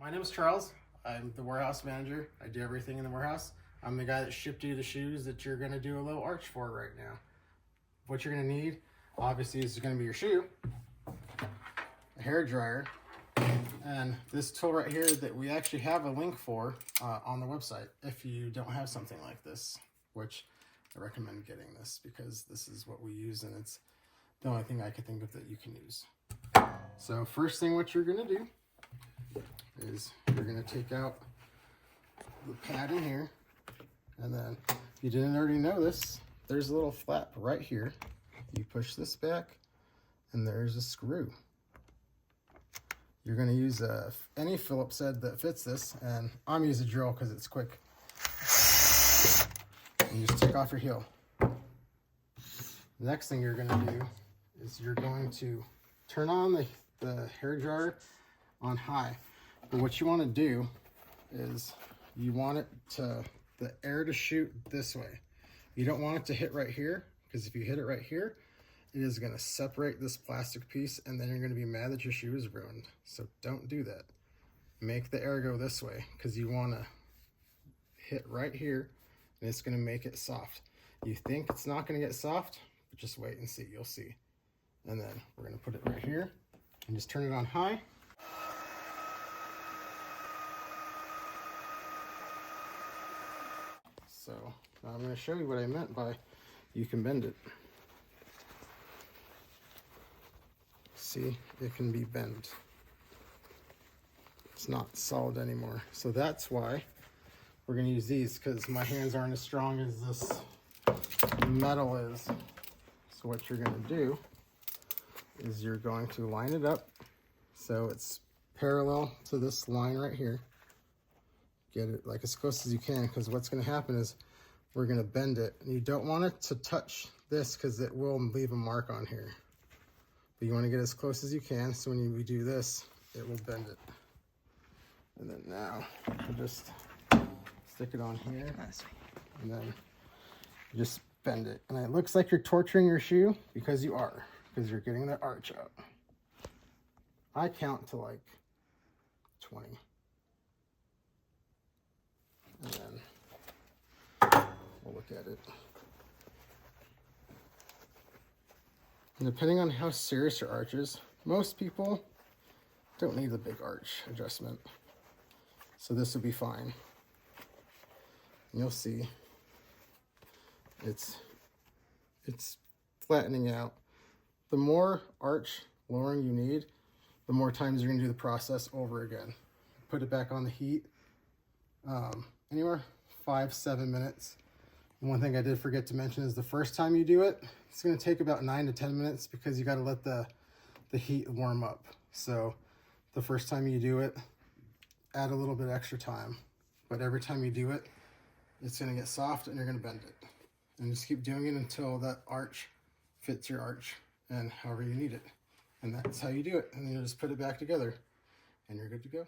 My name is Charles. I'm the warehouse manager. I do everything in the warehouse. I'm the guy that shipped you the shoes that you're going to do a little arch for right now. What you're going to need, obviously, is going to be your shoe, a hair dryer, and this tool right here that we actually have a link for on the website if you don't have something like this, which I recommend getting this because this is what we use and it's the only thing I can think of that you can use. So first thing what you're going to do is you're going to take out the pad in here, and then if you didn't already know this, there's a little flap right here. You push this back and there's a screw. You're going to use any Phillips head that fits this, and I'm using a drill because it's quick. And you just take off your heel. The next thing you're going to do is you're going to turn on the hair dryer on high. But what you want to do is you want the air to shoot this way. You don't want it to hit right here, because if you hit it right here, it is going to separate this plastic piece and then you're going to be mad that your shoe is ruined. So don't do that. Make the air go this way because you want to hit right here and it's going to make it soft. You think it's not going to get soft, but just wait and see. You'll see. And then we're going to put it right here and just turn it on high. So now I'm going to show you what I meant by you can bend it. See, it can be bent. It's not solid anymore. So that's why we're going to use these, because my hands aren't as strong as this metal is. So what you're going to do is you're going to line it up so it's parallel to this line right here. Get it like as close as you can, because what's going to happen is we're going to bend it. You don't want it to touch this because it will leave a mark on here. But you want to get as close as you can, so when we do this, it will bend it. And then now, you just stick it on here, and then you just bend it. And it looks like you're torturing your shoe, because you are, because you're getting the arch out. I count to like 20. And then we'll look at it. And depending on how serious your arch is, most people don't need the big arch adjustment. So this will be fine. And you'll see it's flattening out. The more arch lowering you need, the more times you're gonna do the process over again. Put it back on the heat, anywhere 5-7 minutes. And one thing I did forget to mention is the first time you do it, it's going to take about 9 to 10 minutes because you got to let the heat warm up. So the first time you do it, add a little bit extra time. But every time you do it, it's going to get soft and you're going to bend it. And just keep doing it until that arch fits your arch and however you need it. And that's how you do it. And then you just put it back together and you're good to go.